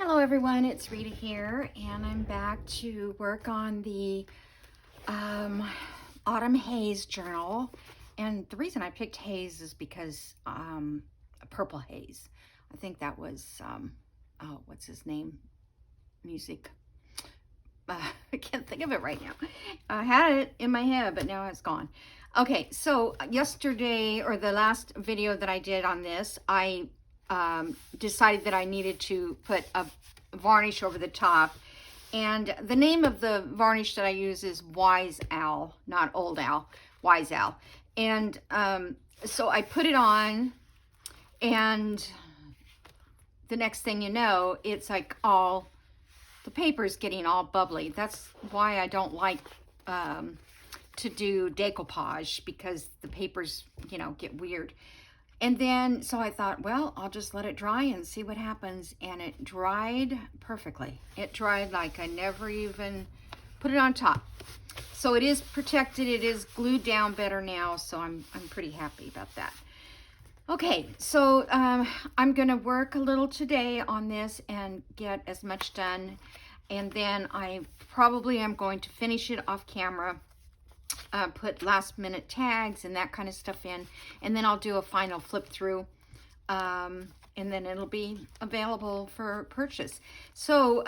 Hello everyone, it's Rita here, and I'm back to work on the Autumn Haze journal. And the reason I picked Haze is because a purple haze. I think that was, oh, what's his name? Music. I can't think of it right now. I had it in my head, but now it's gone. Okay, so yesterday, or the last video that I did on this, I decided that I needed to put a varnish over the top. And the name of the varnish that I use is Wise Owl, not Old Owl, Wise Owl. And so I put it on, and the next thing you know, it's like the paper's getting all bubbly. That's why I don't like to do decoupage, because the papers, get weird. And then, so I thought, well, I'll just let it dry and see what happens. And it dried perfectly. It dried like I never even put it on top. So it is protected. It is glued down better now. So I'm pretty happy about that. Okay, so I'm going to work a little today on this and get as much done. And then I probably am going to finish it off camera. Put last minute tags and that kind of stuff in, and then I'll do a final flip through, and then it'll be available for purchase. So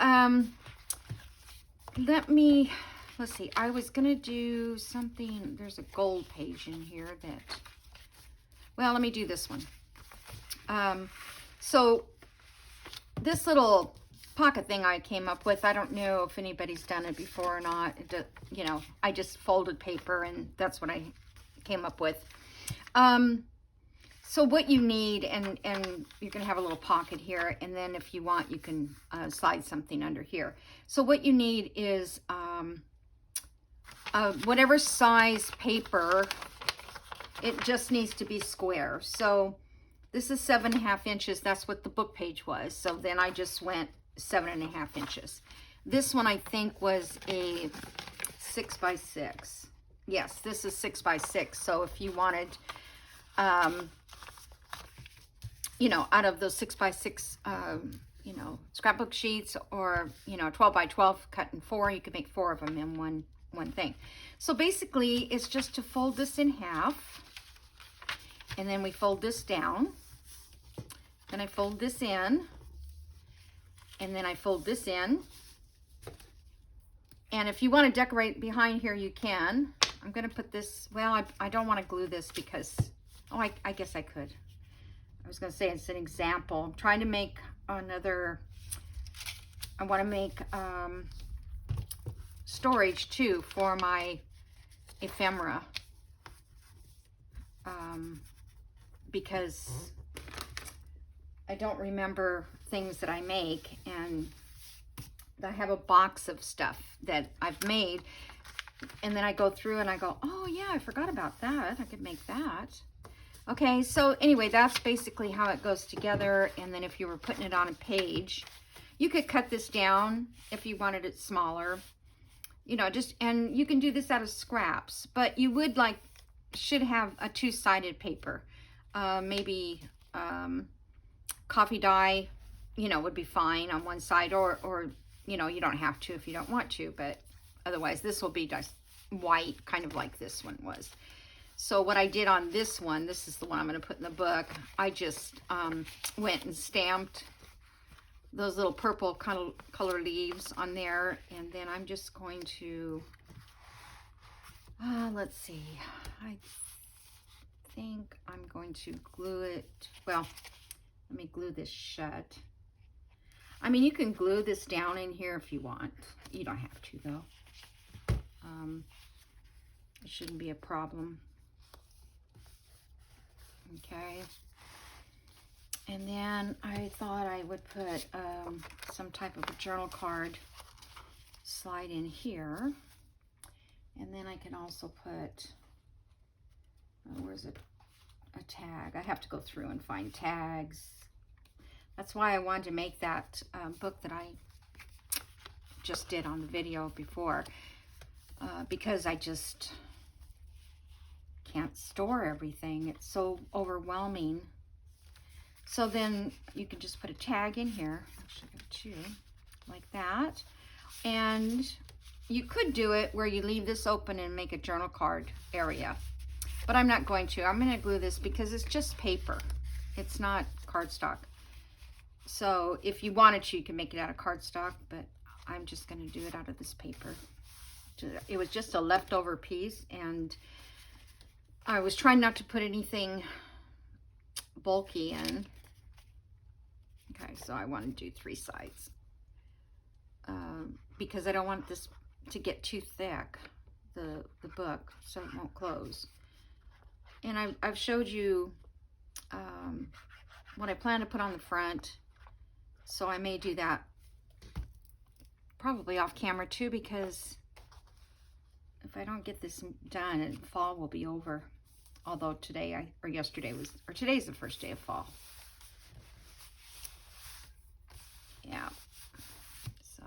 let's see, I was gonna do something. There's a gold page in here that, well, let me do this one. So this little pocket thing I came up with, I don't know if anybody's done it before or not. I just folded paper, and that's what I came up with. So what you need, and you're gonna have a little pocket here, and then if you want, you can slide something under here. So what you need is whatever size paper. It just needs to be square. So this is 7.5 inches. That's what the book page was. So then I just went 7.5 inches. This one I think was a 6 by 6. Yes, this is 6 by 6. So if you wanted, out of those 6 by 6, scrapbook sheets, or 12 by 12 cut in 4, you could make 4 of them in one thing. So basically, it's just to fold this in half, and then we fold this down. Then I fold this in. And then I fold this in. And if you want to decorate behind here, you can. I'm going to put this, well, I don't want to glue this because, I guess I could. I was going to say it's an example. I'm trying to make another, I want to make storage too for my ephemera. Because I don't remember things that I make, and I have a box of stuff that I've made, and then I go through and I go, oh yeah, I forgot about that. I could make that. Okay, so anyway, that's basically how it goes together. And then if you were putting it on a page, you could cut this down if you wanted it smaller, and you can do this out of scraps, but you should have a two-sided paper, maybe coffee dye, would be fine on one side, or you don't have to if you don't want to, but otherwise this will be just white, kind of like this one was. So what I did on this one, this is the one I'm going to put in the book, I just went and stamped those little purple color leaves on there, and then I'm just going to, let's see, I think I'm going to glue it, well, let me glue this shut. I mean, you can glue this down in here if you want. You don't have to, though. It shouldn't be a problem. Okay. And then I thought I would put some type of a journal card slide in here. And then I can also put, where's a tag? I have to go through and find tags. That's why I wanted to make that book that I just did on the video before, because I just can't store everything. It's so overwhelming. So then you can just put a tag in here. Actually, I got two like that. And you could do it where you leave this open and make a journal card area. But I'm not going to. I'm going to glue this because it's just paper. It's not cardstock. So if you wanted to, you can make it out of cardstock, but I'm just going to do it out of this paper. It was just a leftover piece, and I was trying not to put anything bulky in. Okay, so I want to do 3 sides because I don't want this to get too thick, the book, so it won't close. And I've showed you what I plan to put on the front, so I may do that probably off camera too, because if I don't get this done, fall will be over. Although today's the first day of fall. Yeah. So,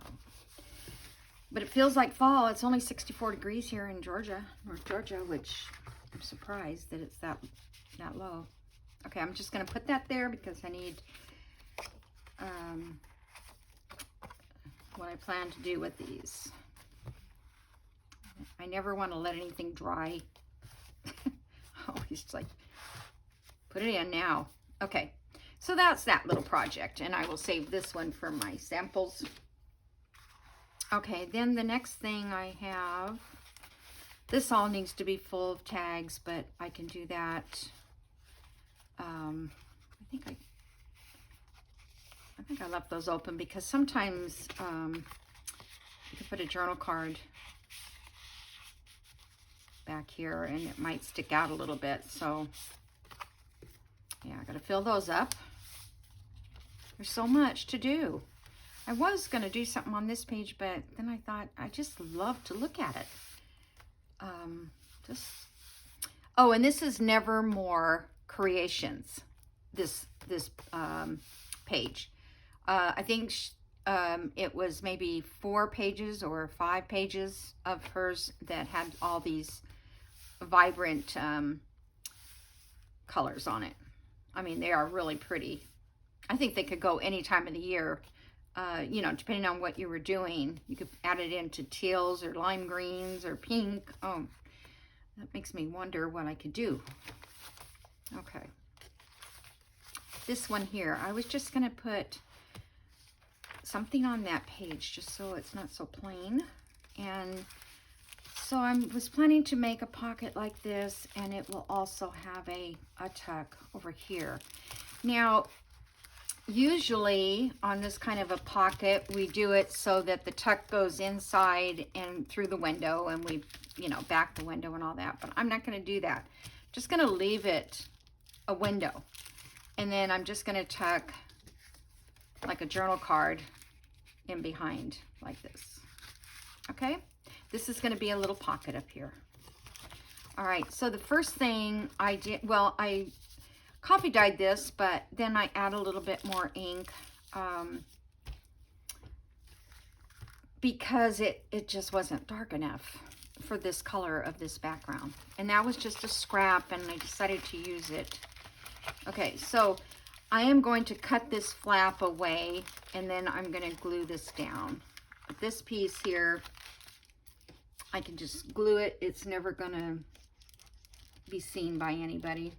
but it feels like fall. It's only 64 degrees here in Georgia, North Georgia, which I'm surprised that it's that low. Okay, I'm just gonna put that there because I need what I plan to do with these. I never want to let anything dry. Always like, put it in now. Okay, so that's that little project, and I will save this one for my samples. Okay, then the next thing I have, this all needs to be full of tags, but I can do that. I think I left those open because sometimes you can put a journal card back here and it might stick out a little bit. So yeah, I gotta fill those up. There's so much to do. I was gonna do something on this page, but then I thought I just love to look at it. Oh, and this is Nevermore Creations, this page. I think it was maybe 4 pages or 5 pages of hers that had all these vibrant colors on it. I mean, they are really pretty. I think they could go any time of the year. You know, depending on what you were doing, you could add it into teals or lime greens or pink. Oh, that makes me wonder what I could do. Okay. This one here, I was just going to put something on that page just so it's not so plain. And so I was planning to make a pocket like this, and it will also have a tuck over here. Now, usually on this kind of a pocket, we do it so that the tuck goes inside and through the window, and we, you know, back the window and all that, but I'm not going to do that. Just going to leave it a window, and then I'm just going to tuck like a journal card in behind like this. Okay, this is going to be a little pocket up here. All right, so the first thing I did, well, I coffee dyed this, but then I add a little bit more ink because it just wasn't dark enough for this color of this background. And that was just a scrap, and I decided to use it. Okay, so I am going to cut this flap away, and then I'm going to glue this down. But this piece here, I can just glue it. It's never going to be seen by anybody.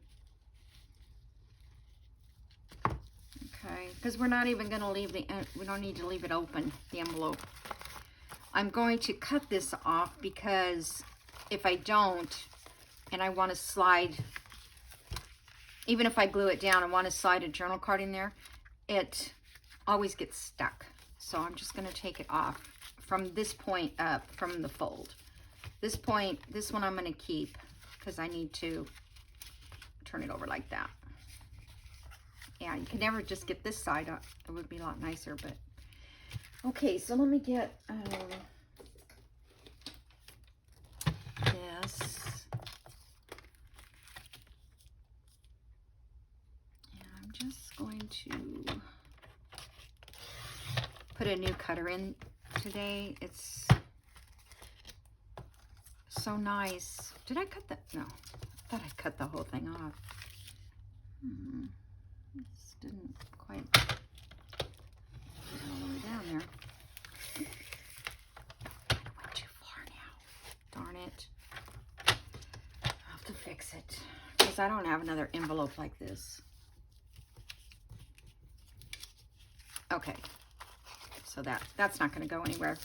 Okay, because we're not even going to leave we don't need to leave it open, the envelope. I'm going to cut this off because if I don't, and I want to slide, even if I glue it down, I want to slide a journal card in there, it always gets stuck. So I'm just going to take it off from this point up from the fold. This point, this one I'm going to keep because I need to turn it over like that. Yeah, you can never just get this side up. It would be a lot nicer, but okay, so let me get this. And I'm just going to put a new cutter in today. It's so nice. Did I cut that? No, I thought I cut the whole thing off. Let's didn't quite get all the way down there. I went too far now. Darn it. I'll have to fix it because I don't have another envelope like this. Okay, so that's not going to go anywhere.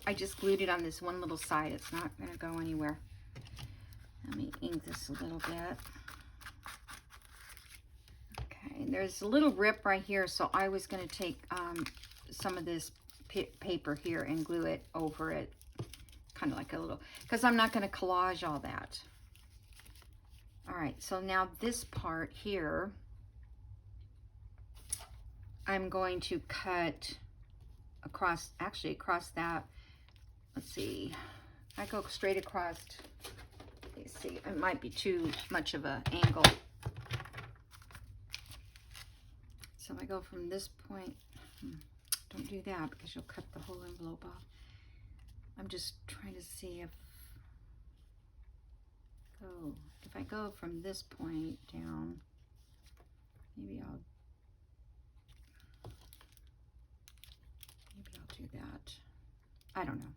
I just glued it on this one little side. It's not going to go anywhere. Let me ink this a little bit. Okay, there's a little rip right here, so I was going to take some of this paper here and glue it over it, kind of like a little, because I'm not going to collage all that. All right, so now this part here, I'm going to cut across, actually across that, let's see, I go straight across, let's see, it might be too much of an angle. So I go from this point, don't do that because you'll cut the whole envelope off. I'm just trying to see if I go from this point down, maybe I'll do that. I don't know.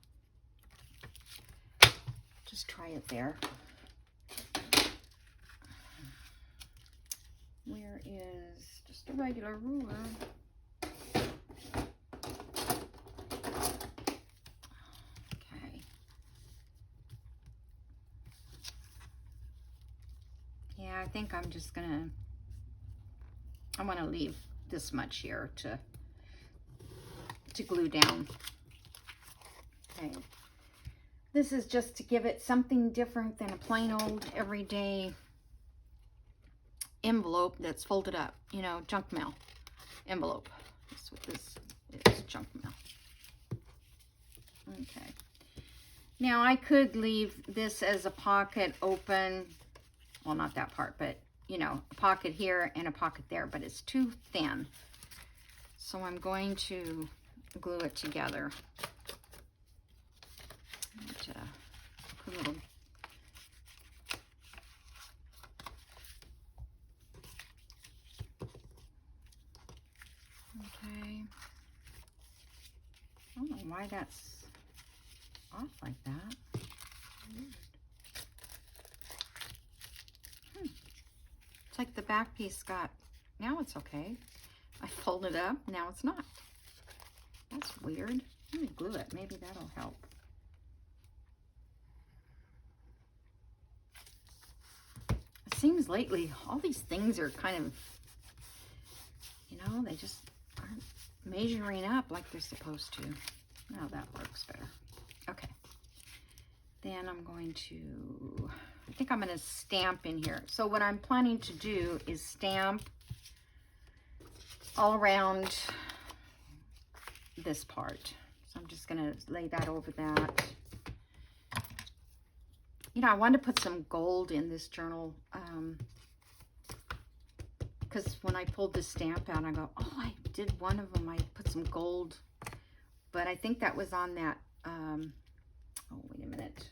Just try it there. Where is just a regular ruler? Okay. Yeah, I think I'm just gonna, I want to leave this much here to glue down. Okay. This is just to give it something different than a plain old everyday envelope that's folded up, you know, junk mail envelope. That's what this is, junk mail. Okay. Now I could leave this as a pocket open. Well, not that part, but you know, a pocket here and a pocket there, but it's too thin. So I'm going to glue it together. And, put a little okay. I don't know why that's off like that. Weird. It's like the back piece got, now it's okay. I folded up, now it's not. That's weird. Let me glue it, maybe that'll help. It seems lately all these things are kind of, you know, they just aren't measuring up like they're supposed to. Now that works better. Okay. Then I'm going to, I think I'm going to stamp in here. So what I'm planning to do is stamp all around this part. So I'm just going to lay that over that. You know, I wanted to put some gold in this journal because when I pulled this stamp out, I go, oh, I did one of them. I put some gold, but I think that was on that, oh, wait a minute.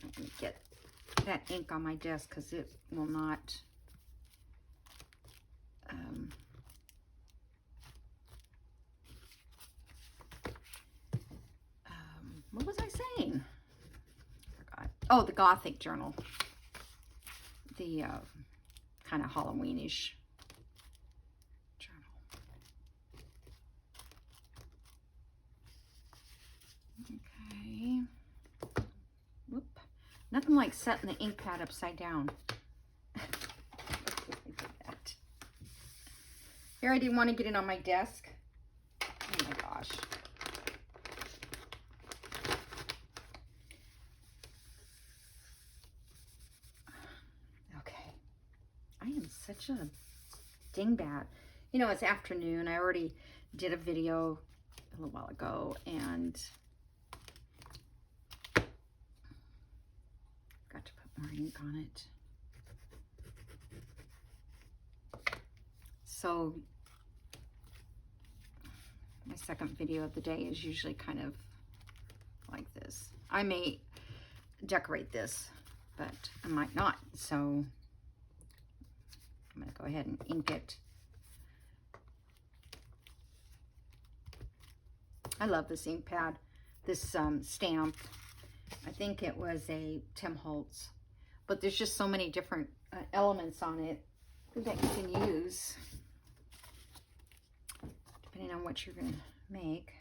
Let me get that ink on my desk because it will not, what was I saying? Forgot. Oh, the Gothic journal. The kind of Halloweenish journal. Okay. Whoop. Nothing like setting the ink pad upside down. Here, I didn't want to get it on my desk. Oh my gosh. I am such a dingbat. You know, it's afternoon. I already did a video a little while ago and got to put more ink on it. So my second video of the day is usually kind of like this. I may decorate this, but I might not. So I'm going to go ahead and ink it. I love this ink pad, this stamp. I think it was a Tim Holtz, but there's just so many different elements on it that you can use depending on what you're going to make.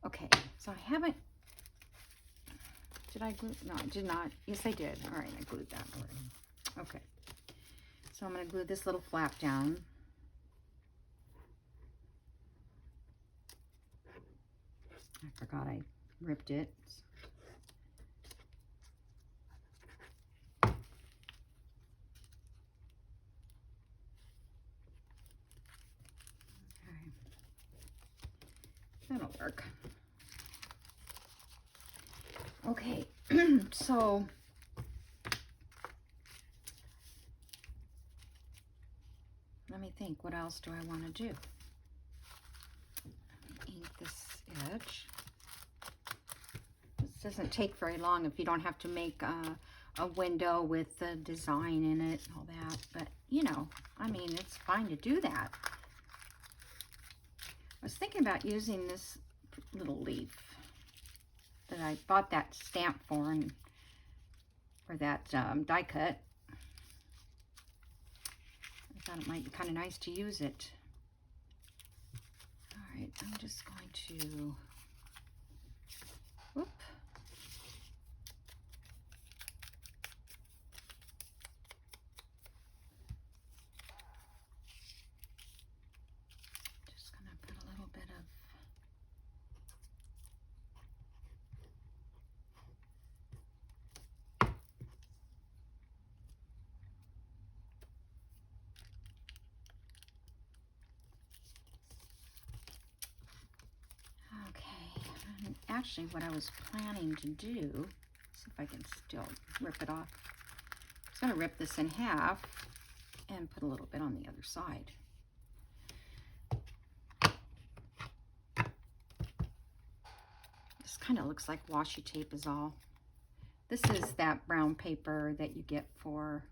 Okay, so I haven't, did I glue? No, I did not. Yes, I did. All right, I glued that already. Okay, so I'm going to glue this little flap down. I forgot I ripped it. Okay, that'll work. Okay, so let me think, what else do I want to do? Ink this edge. This doesn't take very long if you don't have to make a window with the design in it and all that, but you know, I mean, it's fine to do that. I was thinking about using this little leaf that I bought that stamp for, and for that die cut. I thought it might be kind of nice to use it. All right, I'm just going to, whoop. Just gonna put a little bit of, and actually what I was planning to do, see if I can still rip it off. I was going to rip this in half and put a little bit on the other side. This kind of looks like washi tape is all. This is that brown paper that you get for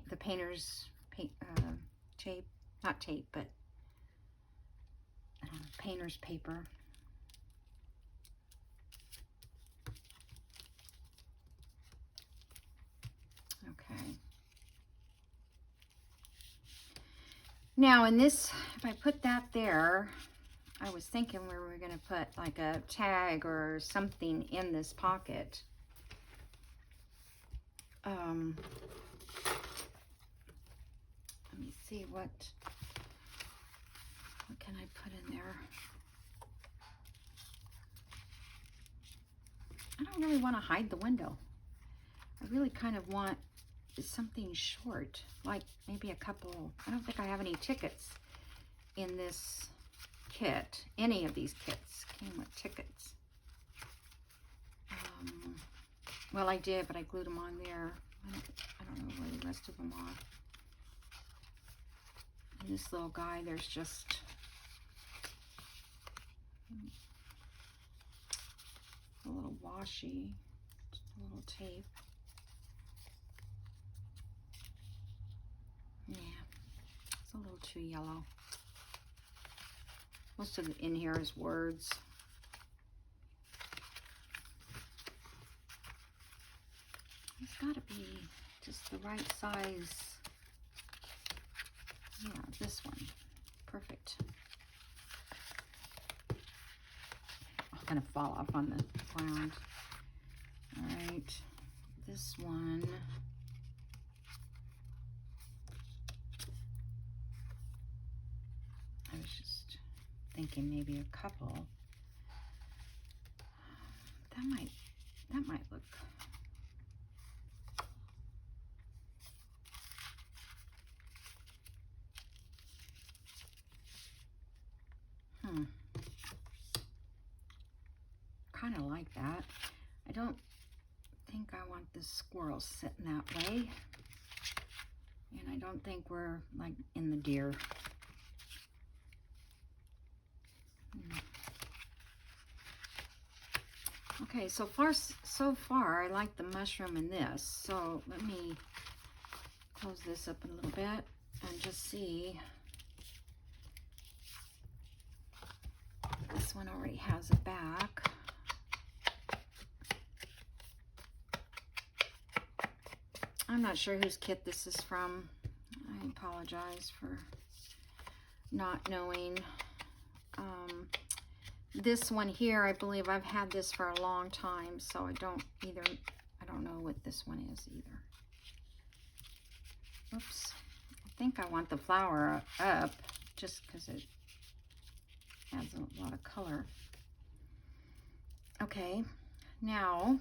the painter's tape, not tape, but painter's paper. Okay. Now in this, if I put that there, I was thinking we were going to put like a tag or something in this pocket. Let me see, what can I put in there? I don't really want to hide the window. I really kind of want something short, like maybe a couple. I don't think I have any tickets in this kit. Any of these kits came with tickets. Well, I did, but I glued them on there. I don't know where the rest of them are. And this little guy, there's just a little washi, a little tape. Yeah, it's a little too yellow. Most of it in here is words. It's got to be just the right size. Yeah, this one. Perfect. I'm going to fall off on the ground. All right, this one. I was just thinking maybe a couple. That might look. Kind of like that. I don't think I want this squirrel sitting that way. And I don't think we're like in the deer. Okay, so far I like the mushroom in this. So let me close this up a little bit and just see. This one already has a back. I'm not sure whose kit this is from. I apologize for not knowing. This one here, I believe I've had this for a long time, so I don't know what this one is either. Oops. I think I want the flower up just because it adds a lot of color. Okay, now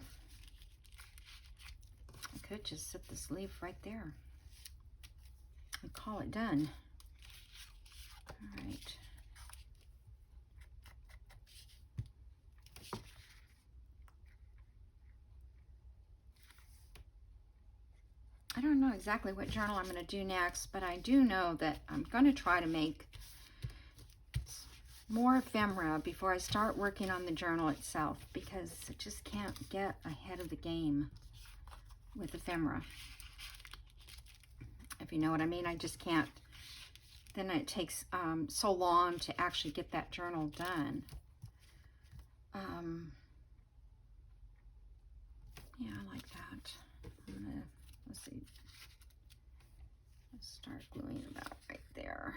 I could just set this leaf right there and call it done. All right. I don't know exactly what journal I'm going to do next, but I do know that I'm going to try to make more ephemera before I start working on the journal itself, because I just can't get ahead of the game with ephemera. If you know what I mean, I just can't. Then it takes so long to actually get that journal done. Yeah, I like that. I'm gonna, let's see. Let's start gluing about right there.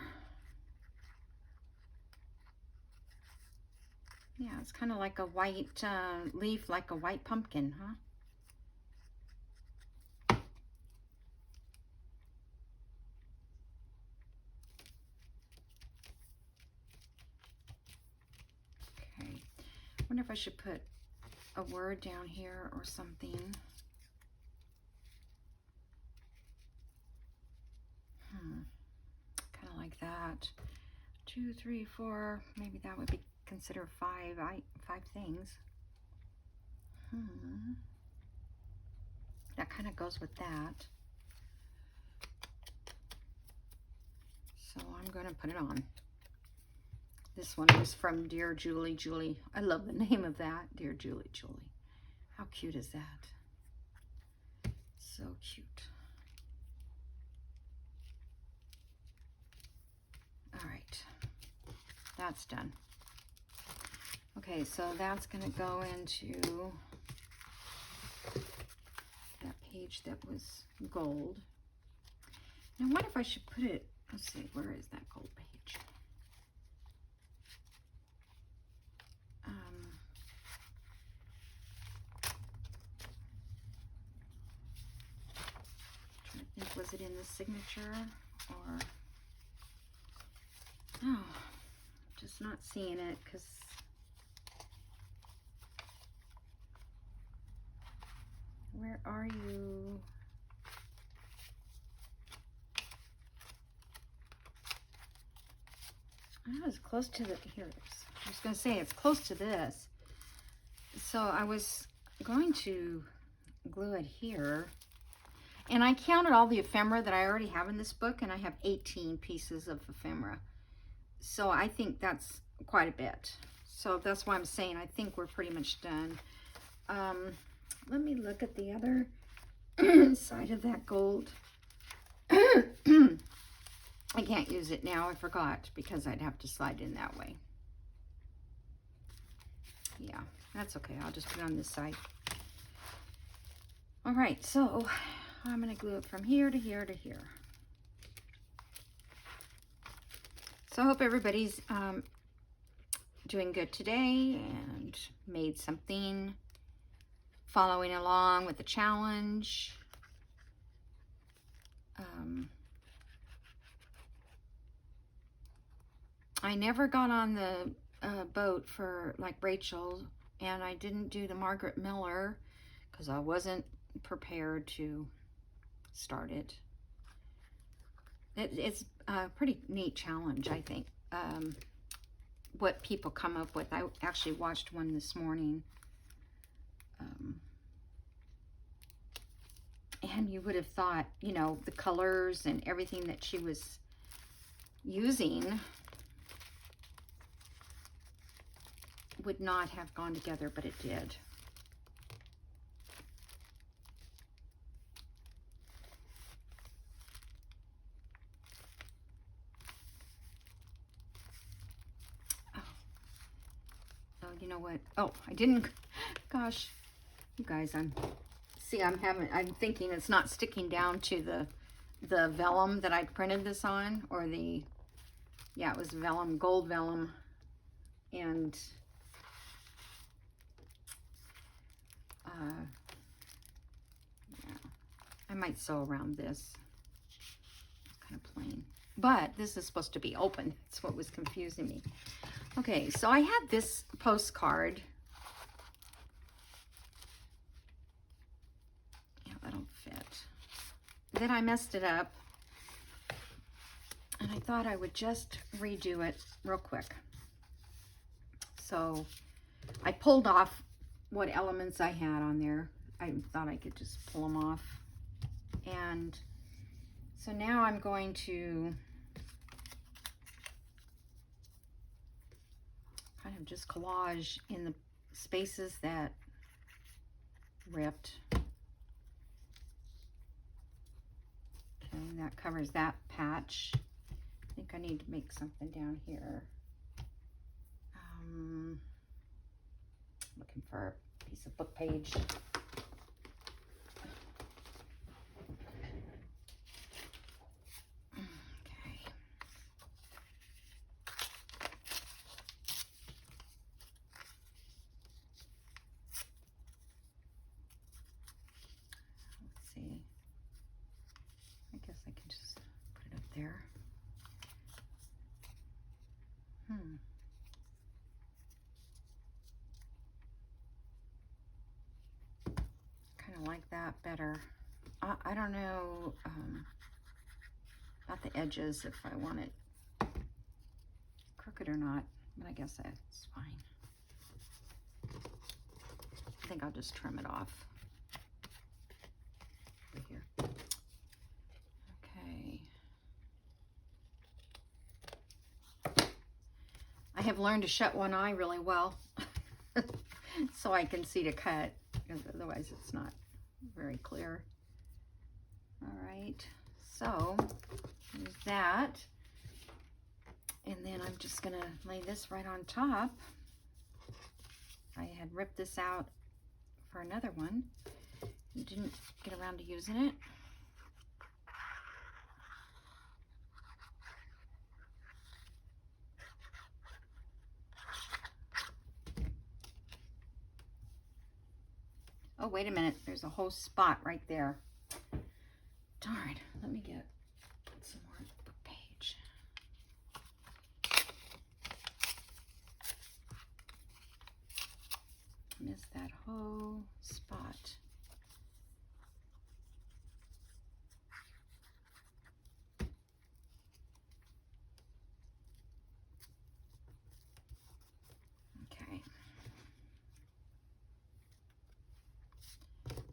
Yeah, it's kind of like a white leaf, like a white pumpkin, huh? Okay. I wonder if I should put a word down here or something. Kind of like that. 2, 3, 4. Maybe that would be considered 5. 5 things. That kind of goes with that. So I'm going to put it on. This one is from Dear Julie. Julie. I love the name of that. Dear Julie. Julie. How cute is that? So cute. All right. That's done. Okay, so that's going to go into that page that was gold. Now, what if I should put it, let's see, where is that gold page? Trying to think, was it in the signature or, oh, just not seeing it because where are you? I was close to the, here it is. I was going to say it's close to this. So I was going to glue it here. And I counted all the ephemera that I already have in this book, and I have 18 pieces of ephemera. So I think that's quite a bit. So that's why I'm saying I think we're pretty much done. Let me look at the other side of that gold. I can't use it now, I forgot, because I'd have to slide in that way. Yeah, that's okay. I'll just put it on this side. All right, so I'm going to glue it from here to here to here. So I hope everybody's doing good today and made something, following along with the challenge. I never got on the boat for like Rachel, and I didn't do the Margaret Miller because I wasn't prepared to start it. It's a pretty neat challenge, I think. What people come up with. I actually watched one this morning. And you would have thought, you know, the colors and everything that she was using would not have gone together, but it did. you know what? Oh, I didn't. Gosh, you guys, I'm thinking it's not sticking down to the vellum that I printed this on, or yeah, it was vellum, gold vellum, and yeah, I might sew around this. It's kind of plain, but this is supposed to be open. That's what was confusing me. Okay, so I had this postcard. Yeah, that'll fit. Then I messed it up, and I thought I would just redo it real quick. So I pulled off what elements I had on there. I thought I could just pull them off. And so now I'm going to kind of just collage in the spaces that ripped. Okay, that covers that patch. I think I need to make something down here. Looking for a piece of book page. Okay. Let's see. I guess I can just put it up there. Kind of like that better. I don't know about the edges, if I want it crooked or not, but I guess that's fine. I think I'll just trim it off over here. Okay. I have learned to shut one eye really well so I can see to cut, because otherwise it's not very clear. All right, so there's that. And then I'm just gonna lay this right on top. I had ripped this out for another one. Didn't get around to using it. Oh, wait a minute. There's a whole spot right there. Darn, let me get some more book page. Missed that whole spot. Okay.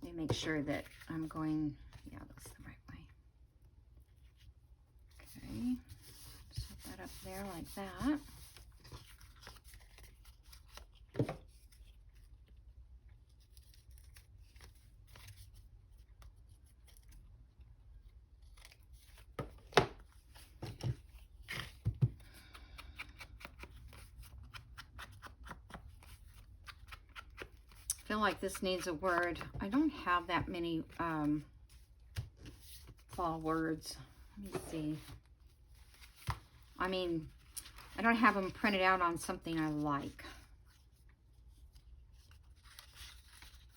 Let me make sure that I'm going, yeah, that's the right way. Okay, set that up there like that. I feel like this needs a word. I don't have that many fall words. Let me see. I mean, I don't have them printed out on something I like.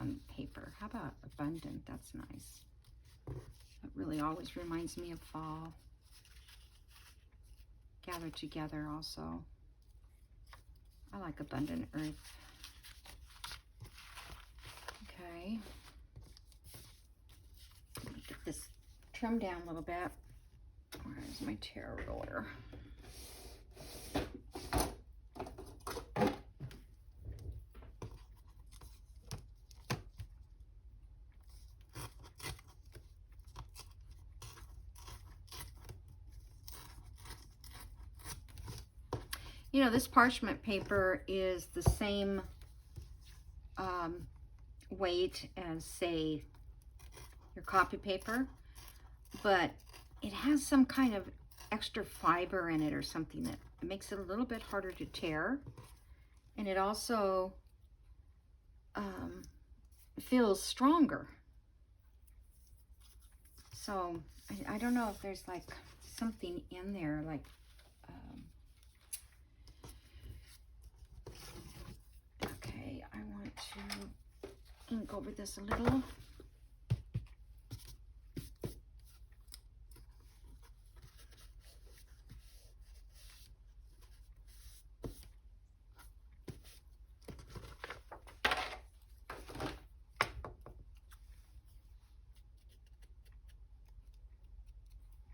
On paper. How about abundant? That's nice. That really always reminds me of fall. Gather together also. I like abundant earth. Okay. Let me get this trimmed down a little bit. Where's my tear ruler? You know, this parchment paper is the same weight as, say, your copy paper, but it has some kind of extra fiber in it or something that makes it a little bit harder to tear. And it also feels stronger. So I don't know if there's like something in there, like okay, I want to ink over this a little.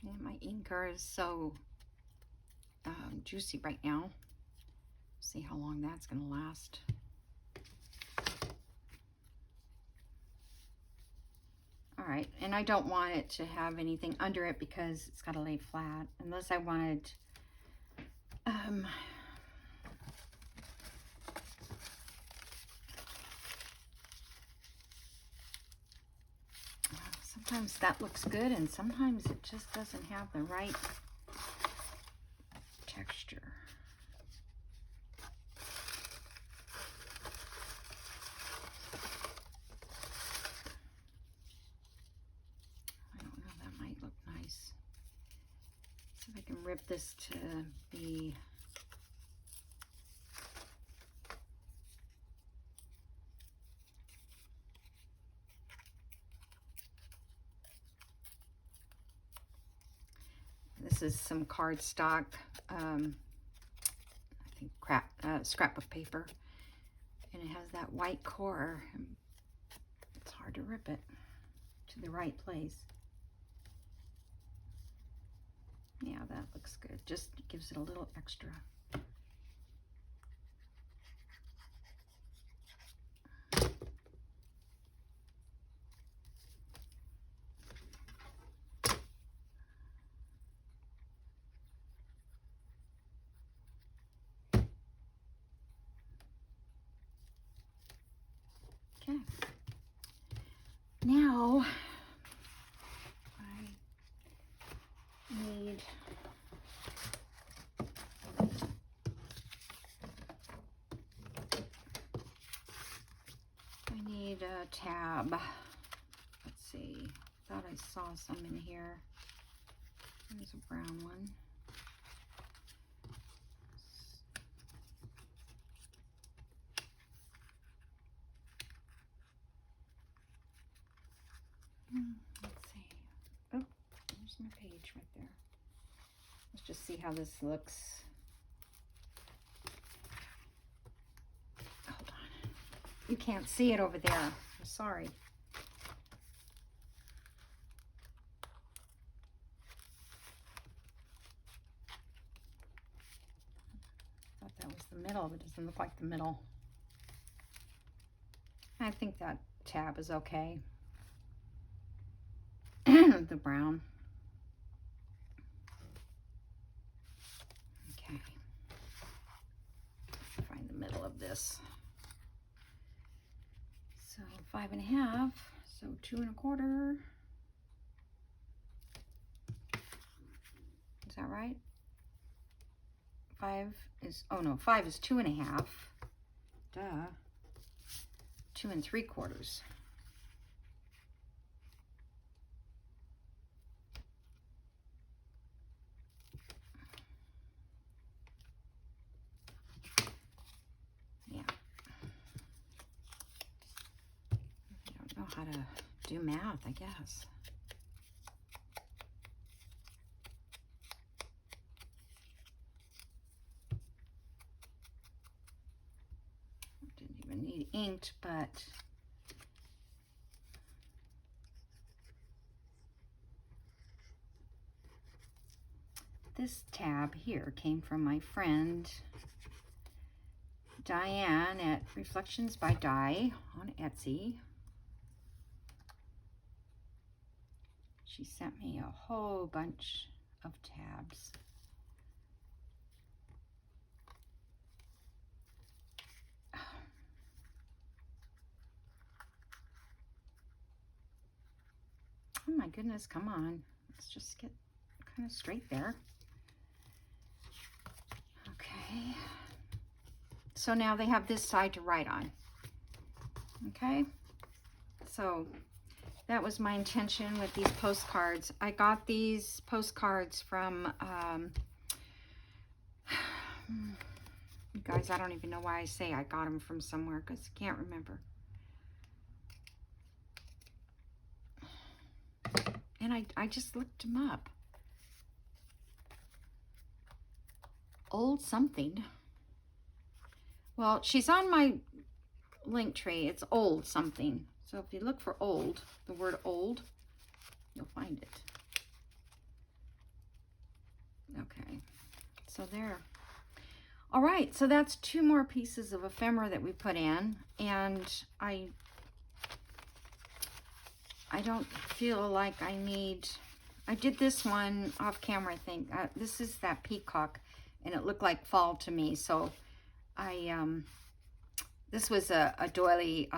And my inker is so juicy right now. See how long that's going to last. All right, and I don't want it to have anything under it because it's got to lay flat, unless I wanted sometimes that looks good and sometimes it just doesn't have the right texture. I don't know, that might look nice. See if I can rip this to be this is some cardstock, I think scrapbook paper, and it has that white core. It's hard to rip it to the right place. Yeah, that looks good. Just gives it a little extra. Okay. Now I need a tab. Let's see. Thought I saw some in here. There's a brown one. Let's see. Oh, there's my page right there. Let's just see how this looks. Hold on. You can't see it over there. I'm sorry. I thought that was the middle, but it doesn't look like the middle. I think that tab is okay. The brown. Okay. Find the middle of this. So 5.5, so 2 1/4. Is that right? 5 is, oh no, 5 is 2 1/2. Duh. 2 3/4. Yeah. I don't know how to do math, I guess. Didn't even need inked, but this tab here came from my friend Diane at Reflections by Di on Etsy. She sent me a whole bunch of tabs. Oh my goodness, come on. Let's just get kind of straight there. Okay. So now they have this side to write on. Okay, so that was my intention with these postcards. I got these postcards from, you guys, I don't even know why I say I got them from somewhere because I can't remember. And I just looked them up. Old something. Well, she's on my LinkTree. It's old something. So if you look for old, the word old, you'll find it. Okay, so there. All right, so that's 2 more pieces of ephemera that we put in, and I don't feel like I need, I did this one off camera, I think. This is that peacock, and it looked like fall to me, so this was a doily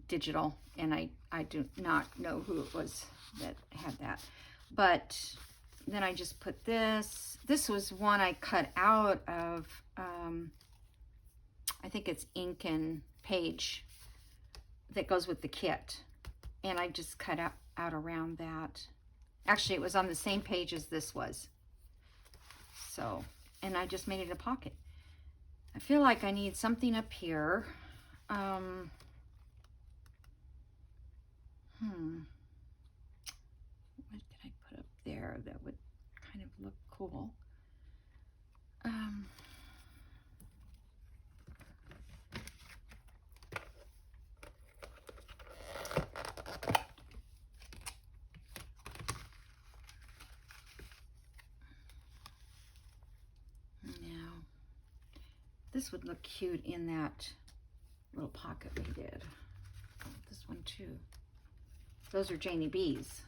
digital, and I do not know who it was that had that. But then I just put this. This was one I cut out of, I think it's ink and page that goes with the kit. And I just cut out around that. Actually, it was on the same page as this was. So, and I just made it a pocket. I feel like I need something up here. What did I put up there that would kind of look cool? Now, this would look cute in that little pocket we did. Oh, this one too. Those are Janie B's.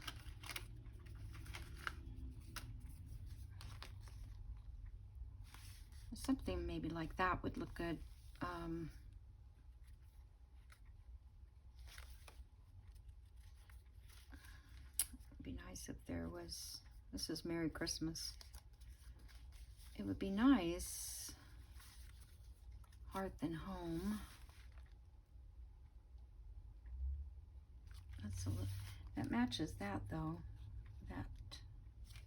Something maybe like that would look good. It'd be nice if there was, this is Merry Christmas. It would be nice, Hearth and Home. That's a little, that matches that though. That,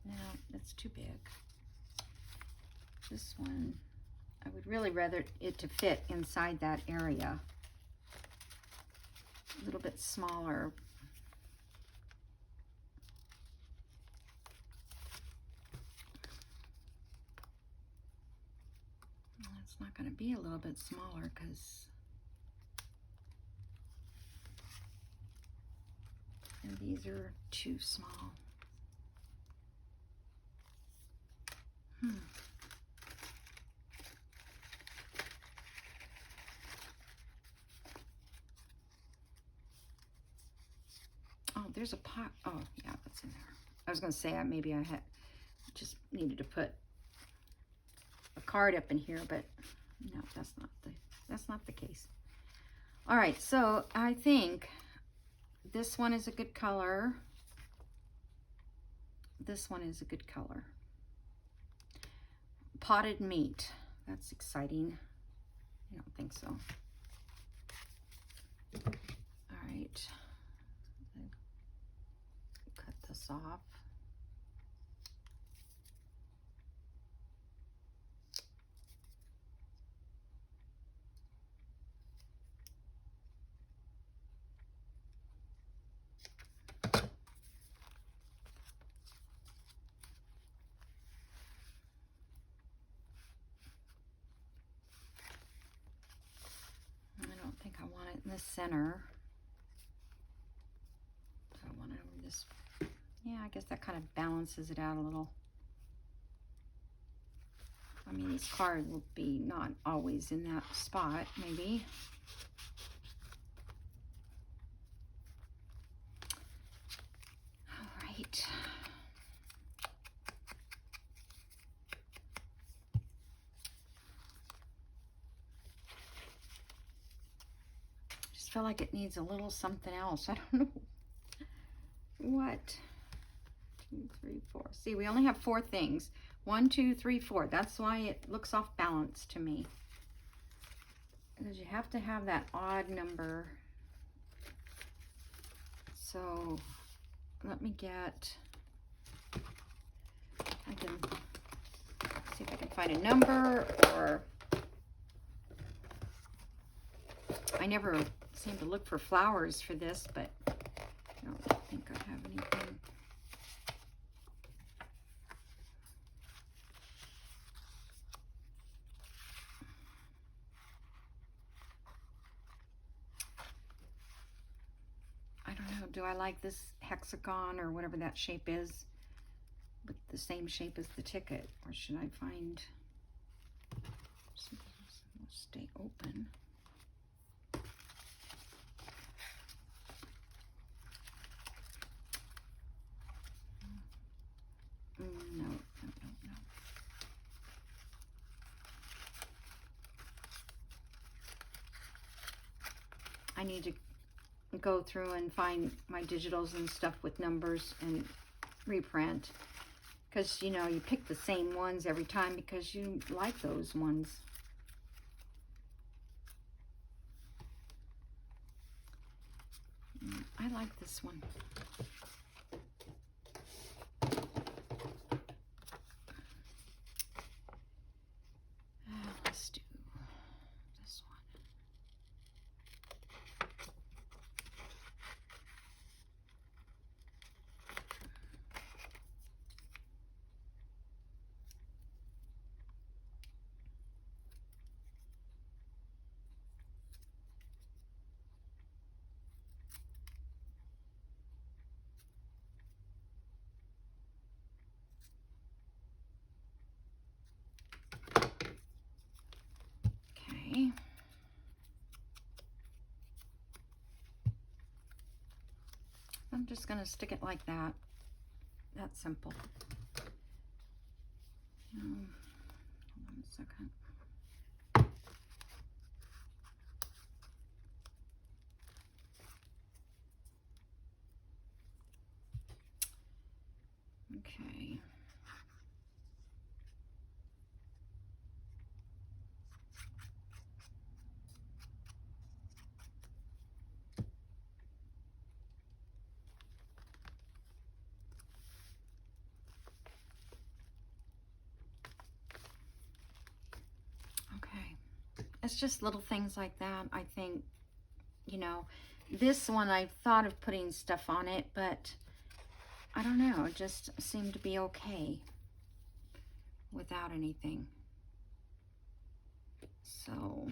no, that's too big. This one, I would really rather it to fit inside that area. A little bit smaller. Well, it's not going to be a little bit smaller because, and these are too small. Oh, there's a pot. Oh, yeah, that's in there. I was going to say maybe I had just needed to put a card up in here, but no, that's not the case. All right, so I think this one is a good color. This one is a good color. Potted meat. That's exciting. I don't think so. All right. Cut this off. I want it in the center. So I want it over this. Yeah, I guess that kind of balances it out a little. I mean, these cards will be not always in that spot, maybe. All right. Feel like it needs a little something else. I don't know what. 2, 3, 4. See, we only have 4 things. 1, 2, 3, 4. That's why it looks off balance to me. because you have to have that odd number. So let me get, I can see if I can find a number, or I never seem to look for flowers for this, but I don't think I have anything. I don't know, do I like this hexagon or whatever that shape is, with the same shape as the ticket, or should I find something else that will stay open? No. I need to go through and find my digitals and stuff with numbers and reprint, because you know, you pick the same ones every time because you like those ones. I like this one. Let's do this one. Okay. I'm just going to stick it like that. That's simple. Hold on a second. Okay. It's just little things like that. I think, you know, this one I thought of putting stuff on it, but I don't know, it just seemed to be okay without anything. So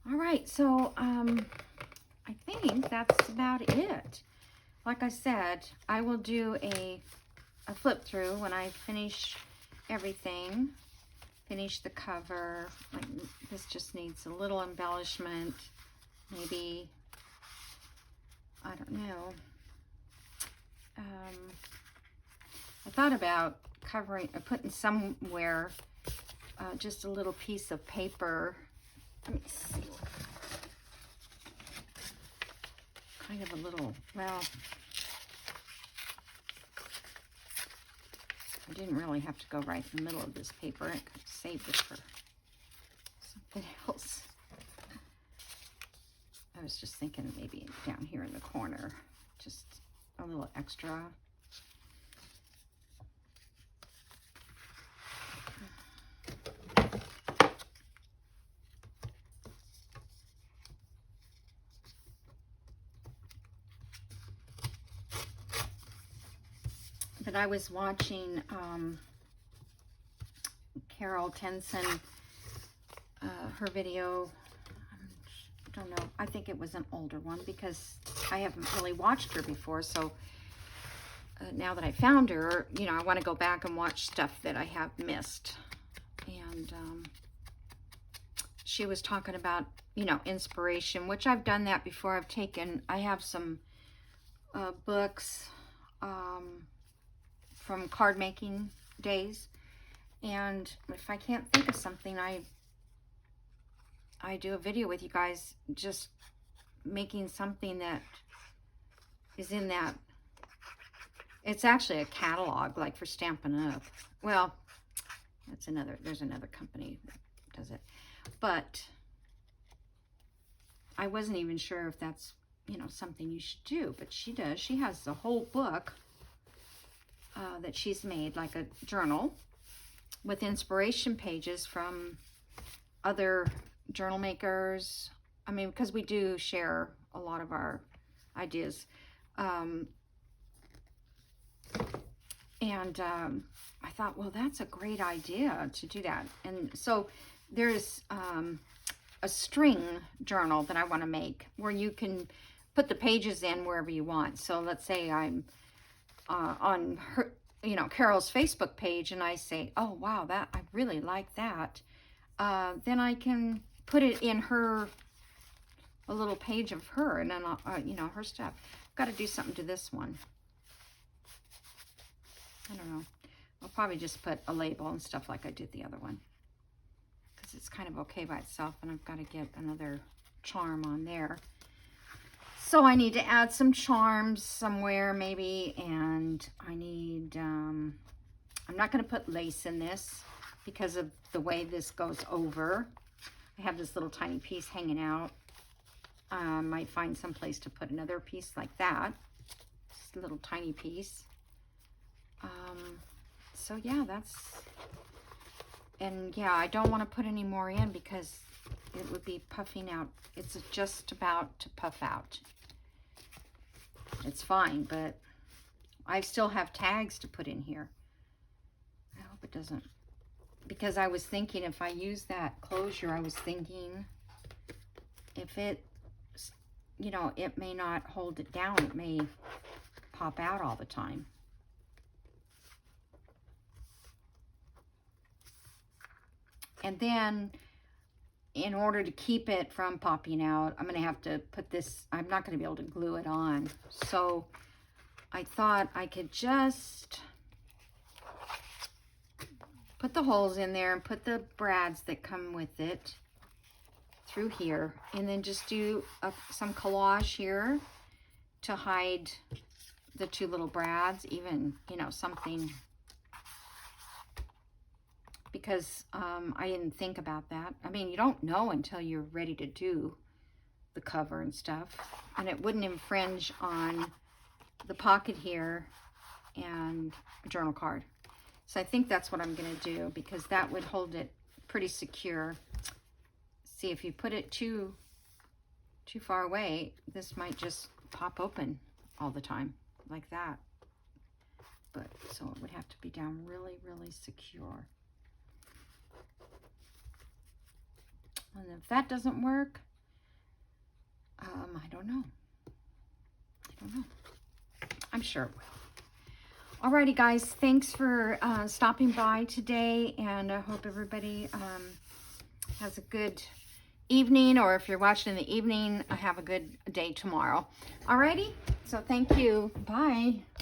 all right, so I think that's about it. Like I said, I will do a flip through when I finish everything. Finish the cover. Like, this just needs a little embellishment. Maybe, I don't know. I thought about covering, putting somewhere just a little piece of paper. Let me see. Kind of a little, well, I didn't really have to go right in the middle of this paper. I could have saved it for something else. I was just thinking maybe down here in the corner, just a little extra. But I was watching Carol Tenson, her video. I don't know, I think it was an older one because I haven't really watched her before. So now that I found her, you know, I want to go back and watch stuff that I have missed. And she was talking about, you know, inspiration, which I've done that before. I have some books from card making days, and if I can't think of something, I do a video with you guys just making something that is in that It's actually a catalog, like for Stampin' Up. Well, there's another company that does it. But I wasn't even sure if that's, you know, something you should do. But she does. She has a whole book that she's made, like a journal with inspiration pages from other journal makers. I mean, because we do share a lot of our ideas. I thought, well, that's a great idea to do that. And so there's a string journal that I want to make where you can put the pages in wherever you want. So let's say I'm on her, you know, Carol's Facebook page, and I say, oh, wow, that I really like that. Then I can put it in a little page of her, and then, you know, her stuff. I've got to do something to this one. I don't know. I'll probably just put a label and stuff like I did the other one, because it's kind of okay by itself, and I've got to get another charm on there. So I need to add some charms somewhere maybe, and I need, I'm not going to put lace in this because of the way this goes over. I have this little tiny piece hanging out. Might find some place to put another piece like that. Just a little tiny piece. So yeah, and yeah, I don't want to put any more in because it would be puffing out. It's just about to puff out. It's fine, but I still have tags to put in here. I hope it doesn't, because I was thinking if I use that closure, I was thinking if it, you know, it may not hold it down. It may pop out all the time. And then in order to keep it from popping out, I'm going to have to put this, I'm not going to be able to glue it on. So I thought I could just put the holes in there and put the brads that come with it through here, and then just do some collage here to hide the two little brads, even, you know, something, because I didn't think about that. I mean, you don't know until you're ready to do the cover and stuff, and it wouldn't infringe on the pocket here and a journal card. So I think that's what I'm going to do, because that would hold it pretty secure. See, if you put it too far away, this might just pop open all the time like that. But so it would have to be down really, really secure. And if that doesn't work, I don't know. I'm sure it will. Alrighty, guys. Thanks for stopping by today, and I hope everybody has a good evening, or if you're watching in the evening, have a good day tomorrow. Alrighty. So thank you. Bye.